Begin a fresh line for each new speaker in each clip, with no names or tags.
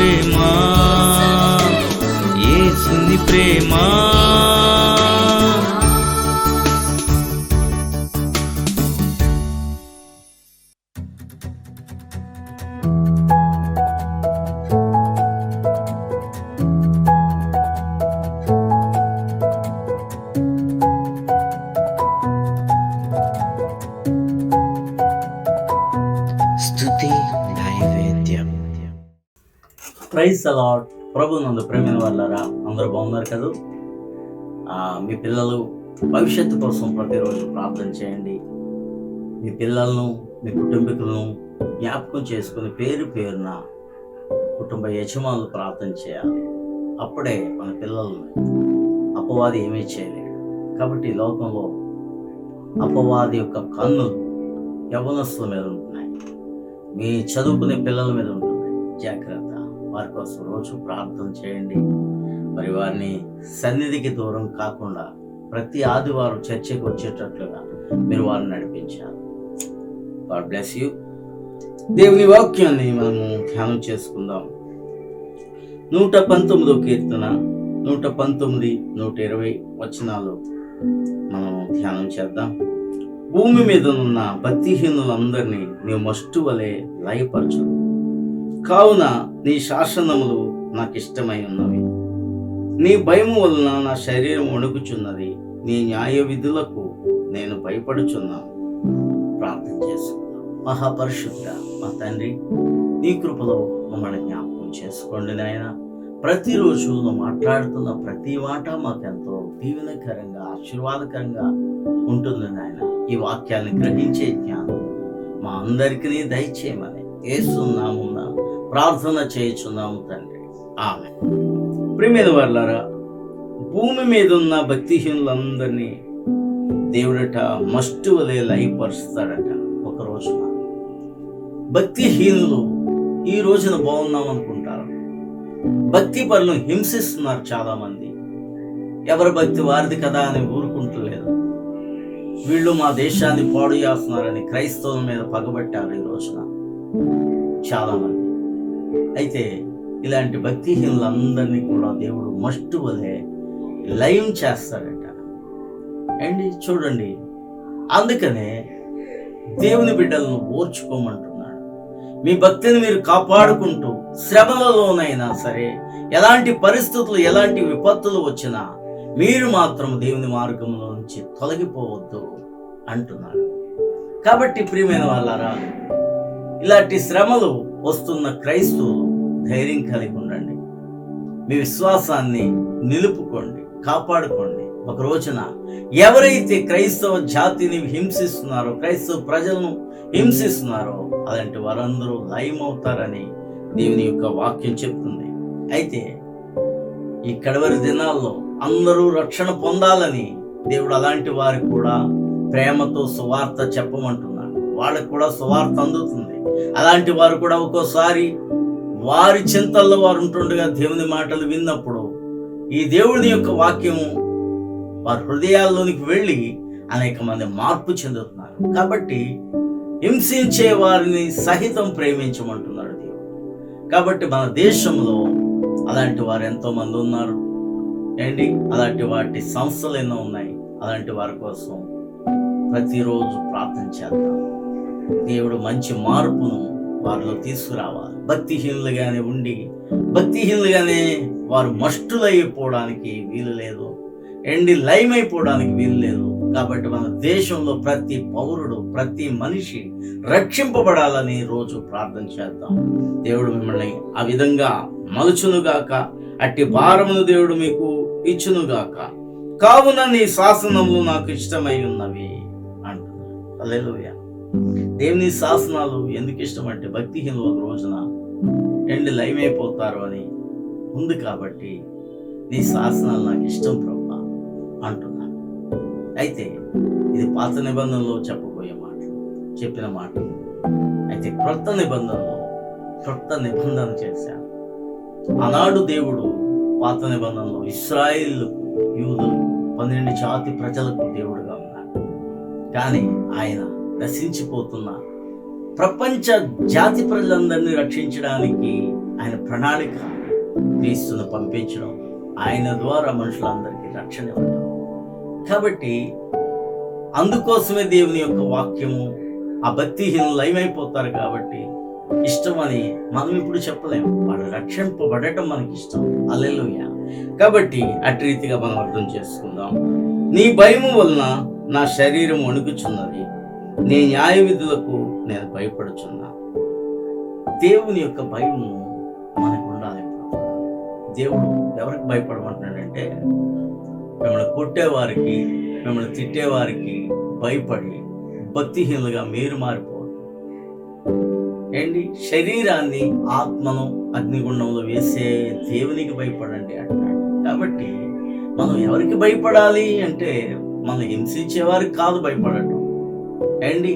ప్రేమ, యేసుని ప్రేమ. స్తుతి నైవేద్యం.
Praise the Lord. ప్రభునందు ప్రేమైన వాళ్ళారా, అందరూ బాగున్నారు కదా? మీ పిల్లలు భవిష్యత్తు కోసం ప్రతిరోజు ప్రార్థన చేయండి. మీ పిల్లలను, మీ కుటుంబీకులను జ్ఞాపకం చేసుకుని పేరు పేరున కుటుంబ యజమానులు ప్రార్థన చేయాలి. అప్పుడే మన పిల్లలను అపవాది ఏమీ చేయలేడు. కాబట్టి ఈ లోకంలో అపవాది యొక్క కన్నులు యవ్వనస్తుల మీద ఉంటున్నాయి, మీ చదువుకునే పిల్లల మీద ఉంటుంది. జాగ్రత్త. వారి కోసం రోజు ప్రార్థన చేయండి. మరి వారిని సన్నిధికి దూరం కాకుండా ప్రతి ఆదివారం చర్చకు వచ్చేటట్లుగా మీరు వారిని నడిపించాలి. God bless you. దేవుని వాక్యాన్ని మనము ధ్యానం చేసుకుందాం. 119వ కీర్తన 119, 120 వచనాలు మనం ధ్యానం చేద్దాం. భూమి మీద ఉన్న భక్తిహీనులందరినీ నీవు మస్టు వలె లయపరచు. కావున నీ శాసనములు నాకు ఇష్టమై ఉన్నవి. నీ భయము వలన నా శరీరం వణుకుచున్నది. నీ న్యాయ విధులకు నేను భయపడుచున్నాను. ప్రార్థన చేసుకుందాం. మహాపరిశుద్ధ మా తండ్రి, నీ కృపలో మమ్మల్ని జ్ఞాపకం చేసుకోండి నాయన. ప్రతిరోజు నువ్వు మాట్లాడుతున్న ప్రతి మాట మాకెంతో దీవెనకరంగా, ఆశీర్వాదకరంగా ఉంటుంది నాయన. ఈ వాక్యాన్ని గ్రహించే జ్ఞానం మా అందరికీ దయచేయమని యేసు నామమున ప్రార్థన చేయుచున్నాము తండ్రి. ఆమేన్. ప్రియమైన వారలారా, భూమి మీద ఉన్న భక్తిహీనులందరినీ దేవుడట మస్టు వలె లయపరుస్తాడట. ఒక రోజున భక్తిహీనులు ఈ రోజున బాగున్నాం అనుకుంటారు. భక్తి పరులను హింసిస్తున్నారు చాలా మంది. ఎవరి భక్తి వారిది కదా అని ఊరుకుంటలేదు. వీళ్ళు మా దేశాన్ని పాడు చేస్తున్నారని క్రైస్తవుల మీద పగబట్టారు ఈ రోజున చాలా మంది. అయితే ఇలాంటి భక్తిహీనులందరినీ కూడా దేవుడు మస్టు వలె లయం చేస్తాడట. అండి చూడండి, అందుకనే దేవుని బిడ్డలను ఓర్చుకోమంటున్నాడు. మీ భక్తిని మీరు కాపాడుకుంటూ శ్రమలలోనైనా సరే, ఎలాంటి పరిస్థితులు, ఎలాంటి విపత్తులు వచ్చినా మీరు మాత్రం దేవుని మార్గంలో నుంచి తొలగిపోవద్దు అంటున్నాడు. కాబట్టి ప్రియమైన వాళ్ళారా, ఇలాంటి శ్రమలు వస్తున్న క్రైస్తవులు ధైర్యం కలిగి ఉండండి. మీ విశ్వాసాన్ని నిలుపుకోండి, కాపాడుకోండి. ఒక రోజున ఎవరైతే క్రైస్తవ జాతిని హింసిస్తున్నారో, క్రైస్తవ ప్రజలను హింసిస్తున్నారో, అలాంటి వారందరూ లయమవుతారని దేవుని యొక్క వాక్యం చెప్తుంది. అయితే ఈ కడవరి దినాల్లో అందరూ రక్షణ పొందాలని దేవుడు అలాంటి వారికి కూడా ప్రేమతో సువార్త చెప్పమంటున్నాడు. వాళ్ళకు కూడా సువార్త అందుతుంది. అలాంటి వారు కూడా ఒక్కోసారి వారి చింతల్లో వారు ఉంటుండగా దేవుని మాటలు విన్నప్పుడు ఈ దేవుని యొక్క వాక్యము వారి హృదయాల్లోనికి వెళ్ళి అనేక మంది మార్పు చెందుతున్నారు. కాబట్టి హింసించే వారిని సహితం ప్రేమించమంటున్నాడు దేవుడు. కాబట్టి మన దేశంలో అలాంటి వారు ఎంతో మంది ఉన్నారు ఏంటి. అలాంటి వాటి సంస్థలు ఎన్నో ఉన్నాయి. అలాంటి వారి కోసం ప్రతిరోజు ప్రార్థన చేద్దాం. దేవుడు మంచి మార్పును వారిలో తీసుకురావాలి. భక్తిహీనులుగానే ఉండి భక్తిహీనులుగానే వారు మష్టులైపోవడానికి వీలు లేదు, లయమైపోవడానికి వీలు లేదు. కాబట్టి మన దేశంలో ప్రతి పౌరుడు, ప్రతి మనిషి రక్షింపబడాలని రోజు ప్రార్థన చేద్దాం. దేవుడు మిమ్మల్ని ఆ విధంగా మలుచునుగాక, అట్టి భారమును దేవుడు మీకు ఇచ్చునుగాక. కావున నీ శాసనములు నాకు ఇష్టమై ఉన్నవి అంటున్నాడు. హల్లెలూయా. దేవుని శాసనాలు ఎందుకు ఇష్టం అంటే భక్తిహీనులు ఒక రోజున లయమైపోతారు అని ఉంది. కాబట్టి నీ శాసనాలు నాకు ఇష్టం ప్రభా అంటున్నాను. అయితే ఇది పాత నిబంధనలో చెప్పిన మాటలు. అయితే క్రొత్త నిబంధన చేశాను. ఆనాడు దేవుడు పాత నిబంధనలో ఇశ్రాయేలుకు, యూదులకు, 12 జాతి ప్రజలకు దేవుడుగా ఉన్నాడు. కానీ ఆయన నశించిపోతున్న ప్రపంచ జాతి ప్రజలందరినీ రక్షించడానికి ఆయన ప్రణాళిక, క్రీస్తును పంపించడం, ఆయన ద్వారా మనుషులందరికీ రక్షణ ఇవ్వడం. కాబట్టి అందుకోసమే దేవుని యొక్క వాక్యము ఆ భక్తిహీనులు ఏమైపోతారు కాబట్టి ఇష్టమని మనం ఇప్పుడు చెప్పలేము. వాళ్ళు రక్షింపబడటం మనకి ఇష్టం. హల్లెలూయా. కాబట్టి అటు రీతిగా మనం అర్థం చేసుకుందాం. నీ భయము వలన నా శరీరం వణుకుచున్నది, నీ న్యాయ విధులకు నేను భయపడుచున్నా. దేవుని యొక్క భయము మనకు ఉండాలి. దేవుడు ఎవరికి భయపడమంటున్నాడంటే, మిమ్మల్ని కొట్టేవారికి, మిమ్మల్ని తిట్టేవారికి భయపడి భక్తిహీనులుగా మీరు మారిపోవద్దు. ఏంటి? శరీరాన్ని, ఆత్మను అగ్నిగుండంలో వేసే దేవునికి భయపడండి అంటాడు. కాబట్టి మనం ఎవరికి భయపడాలి అంటే, మనం హింసించేవారికి కాదు భయపడటం. ఏంటి?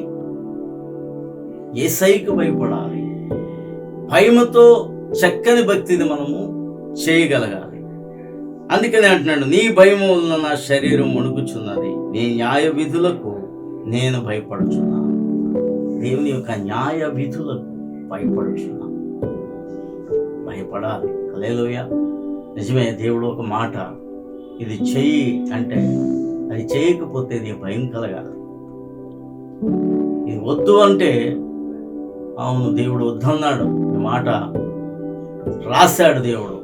యేసయ్యకు భయపడాలి. భయముతో చక్కని భక్తిని మనము చేయగలగాలి. అందుకని అంటున్నాడు, నీ భయము వలన నా శరీరం వణుకుచున్నది, నీ న్యాయ విధులకు నేను భయపడుచున్నా. దేవుని యొక్క న్యాయ విధులకు భయపడుచున్నా. భయపడాలి. హల్లెలూయా. నిజమే, దేవుడు ఒక మాట ఇది చెయ్యి అంటే అది చేయకపోతే నీ భయం కలగాలి. ఇది వద్దు అంటే, అవును దేవుడు వద్దన్నాడు, ఈ మాట రాశాడు దేవుడు,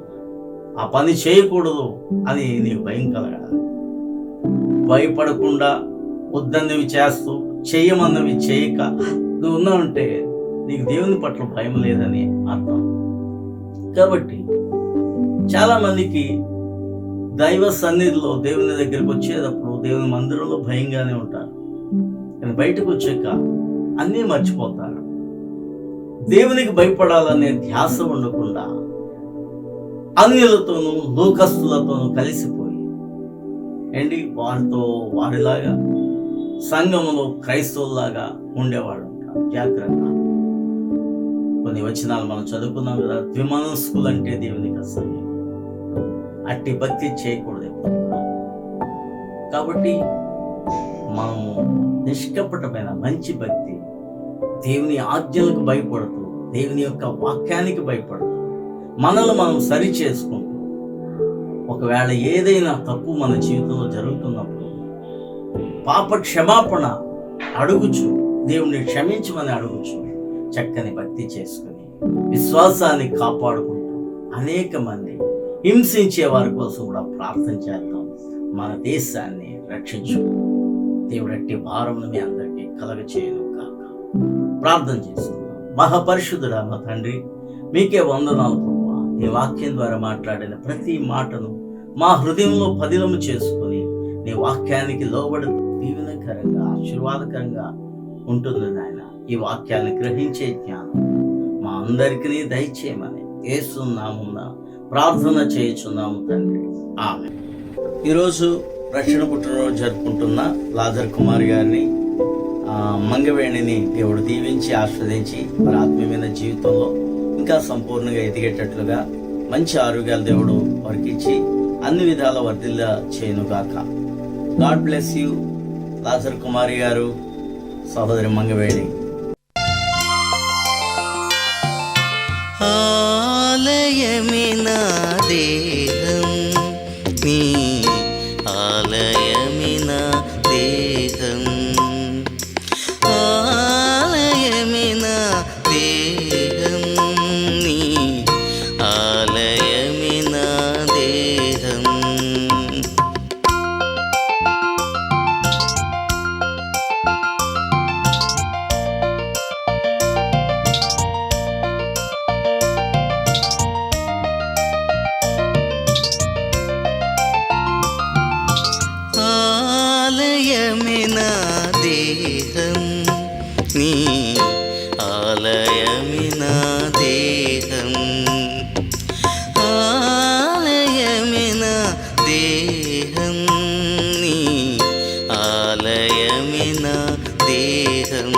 ఆ పని చేయకూడదు అని నీకు భయం కలగాలి. భయపడకుండా వద్దన్నవి చేస్తూ చెయ్యమన్నవి చేయక నువ్వు ఉన్నావంటే నీకు దేవుని పట్ల భయం లేదని అర్థం. కాబట్టి చాలామందికి దైవ సన్నిధిలో దేవుని దగ్గరికి వచ్చేటప్పుడు దేవుని మందిరంలో భయంగానే ఉంటారు, కానీ బయటకు వచ్చాక అన్నీ మర్చిపోతారు. దేవునికి భయపడాలనే ధ్యాస ఉండకుండా అన్యులతోనూ లోకస్తులతోనూ కలిసిపోయి వారితో వారిలాగా సంఘములో క్రైస్తవులాగా ఉండేవాడు ఉంటారు. జాగ్రత్త. కొన్ని వచనాలు మనం చదువుకున్నాం కదా, ద్విమనస్కులు అంటే దేవునికి అసహ్యం. అట్టి భక్తి చేయకూడదు ఎప్పుడు. కాబట్టి మనము నిష్కపటమైన మంచి భక్తి, దేవుని ఆజ్ఞలకు భయపడుతూ, దేవుని యొక్క వాక్యానికి భయపడుతూ, మనల్ని మనం సరి చేసుకుంటూ, ఒకవేళ ఏదైనా తప్పు మన జీవితంలో జరుగుతున్నప్పుడు పాప క్షమాపణ అడుగుచు, దేవుణ్ణి క్షమించమని అడుగుచు, చక్కని భక్తి చేసుకుని విశ్వాసాన్ని కాపాడుకుంటూ అనేక మంది హింసించే వారి కోసం కూడా ప్రార్థన చేద్దాం. మన దేశాన్ని రక్షించు. దేవుడట్టి భారమును మీ అందరికీ కలగ చేయను కాక. ప్రార్థన చేసుకుందాం. మహాపరిశుద్ధుడా మా తండ్రి, మీకే వందనాలు ప్రభువా. నీ వాక్యం ద్వారా మాట్లాడిన ప్రతి మాటను మా హృదయంలో పదిలము చేసుకుని నీ వాక్యానికి లోబడి దీవెనకరంగా, ఆశీర్వాదకరంగా ఉంటుంది నాయన. ఈ వాక్యాన్ని గ్రహించే జ్ఞానం మా అందరికీ దయచేయమని యేసు నామమున ప్రార్థన చేయుచున్నాము తండ్రి. ఆమేన్. ఈరోజు రక్షణ పుట్టినరోజు జరుపుకుంటున్న లాజర్ కుమార్ గారిని, మంగవేణిని దేవుడు దీవించి ఆస్వాదించి వారి ఆత్మీయమైన జీవితంలో ఇంకా సంపూర్ణంగా ఎదిగేటట్లుగా మంచి ఆరోగ్యాలు దేవుడు వారికి ఇచ్చి అన్ని విధాల వర్ధిల్ల చేయనుగాక. గాడ్ బ్లెస్ యూ లాజర్ కుమారి గారు, సహోదరి మంగవేణి.
ఆలయమినా దేహం నీ ఆలయమినా దేహం, ఆలయమినా దేహం నీ ఆలయమినా దేహం. ఆలయమినా దేహం నీ ఆలయమినా దేహం, ఆలయమినా దేహం నీ ఆలయమినా దేహం.